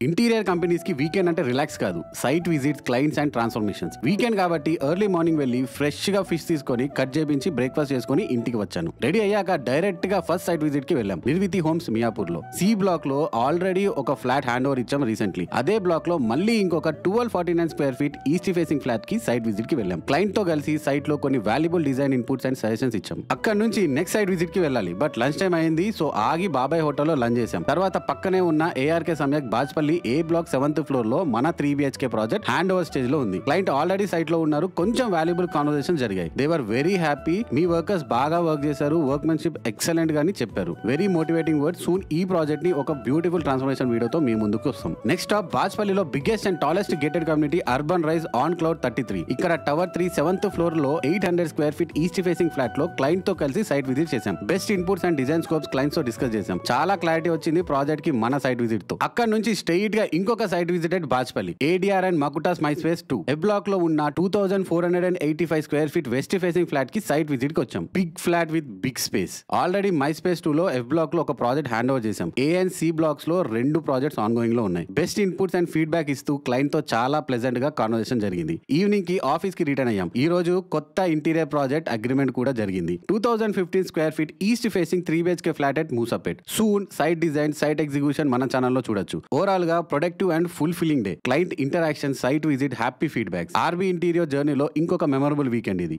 Interior companies కి weekend అంటే relax కాదు, site visits, clients and transformations. Weekend కాబట్టి ఎర్లీ మార్నింగ్ వెళ్ళి ఫ్రెష్ గా ఫిష్ తీసుకొని కట్ చేపించి బ్రేక్ఫాస్ట్ చేసుకుని ఇంటికి వచ్చాను. రెడీ అయ్యాక డైరెక్ట్ గా ఫస్ట్ సైట్ విజిట్ కి వెళ్ళాం. నిర్వితి హోమ్స్ మియాపూర్ లో. సి బ్లాక్ లో ఆల్రెడీ ఒక ఫ్లాట్ హ్యాండ్ ఓవర్ ఇచ్చాం రీసెంట్లీ. అదే బ్లాక్ లో మళ్ళీ ఇంకొక 1249 square feet east facing flat కి సైట్ విజిట్ కి వెళ్ళాం. క్లయింట్ తో కలిసి సైట్ లో కొన్ని valuable design inputs and suggestions ఇచ్చాం. అక్కడ నుంచి నెక్స్ట్ సైట్ విజిట్ కి వెళ్ళాలి, బట్ లంచ్ టైం అయింది. సో ఆగి బాబాయ్ హోటల్లో లంచ్ చేసాం. తర్వాత పక్కనే ఉన్న ఏఆర్కే సమ్యక్ బాజ్పల్లి ఏ బ్లాక్ 7th ఫ్లోర్ లో మన 3 BHK project hand over stage లో ఉంది. క్లయింట్ ఆల్రెడీ సైట్ లో ఉన్నారు. కొంచెం వాల్యుబుల్ కాన్వర్సేషన్ జరిగాయి. They were very happy. మీ వర్కర్స్ బాగా వర్క్ చేశారు, వర్క్మెన్షిప్ ఎక్సలెంట్ గాని చెప్పారు. Very motivating word. సూన్ ఈ ప్రాజెక్ట్ ని ఒక బ్యూటిఫుల్ ట్రాన్స్ఫర్మేషన్ వీడియోతో మీ ముందుకు వస్తాం. నెక్స్ట్ స్టాప్ బాజ్పల్లిలో biggest and tallest gated community urban rise on cloud 33. ఇక్కడ టవర్ 3 7th ఫ్లోర్ లో 800 square feet east facing flat లో క్లయింట్ తో కలిసి సైట్ విజిట్ చేశాం. Best inputs and design scopes clients తో డిస్కస్ చేశాం. చాలా క్లారిటీ వచ్చింది ప్రాజెక్ట్ కి మన సైట్ విజిట్ తో. అక్కడ నుంచి స్ట్రెయిట్ గా ఇంకొక site visit at Bachupally ADR and Makutas my space 2 A block లో ఉన్న 2485 square feet west facing flat కి సైట్ విజిట్ కి వచ్చాం. Big flat with big space. Already my space 2 లో F బ్లాక్ లో ఒక ప్రాజెక్ట్ హ్యాండ్ ఓవర్ చేశాం. A అండ్ C బ్లాక్స్ లో 2 ప్రాజెక్ట్స్ ఆన్ గోయింగ్ లో ఉన్నాయి. బెస్ట్ ఇన్పుట్స్ అండ్ ఫీడ్బ్యాక్ ఇస్తూ క్లయింట్ తో చాలా ప్లెజెంట్ గా కాన్వర్సేషన్ జరిగింది. ఈవినింగ్ కి ఆఫీస్ కి రిటర్న్ అయ్యాం. ఈ రోజు కొత్త ఇంటీరియర్ ప్రాజెక్ట్ అగ్రిమెంట్ కూడా జరిగింది. 2015 square feet east facing 3 BHK flat at Moosapet. Soon site design, site execution మన ఛానల్లో చూడొచ్చు. ఓవరాల్ గా productive and fulfilling day. Client interaction, site visit, happy feedbacks. RB interior జర్నీలో ఇంకొక మెమరబుల్ వీకెండ్ ఇది.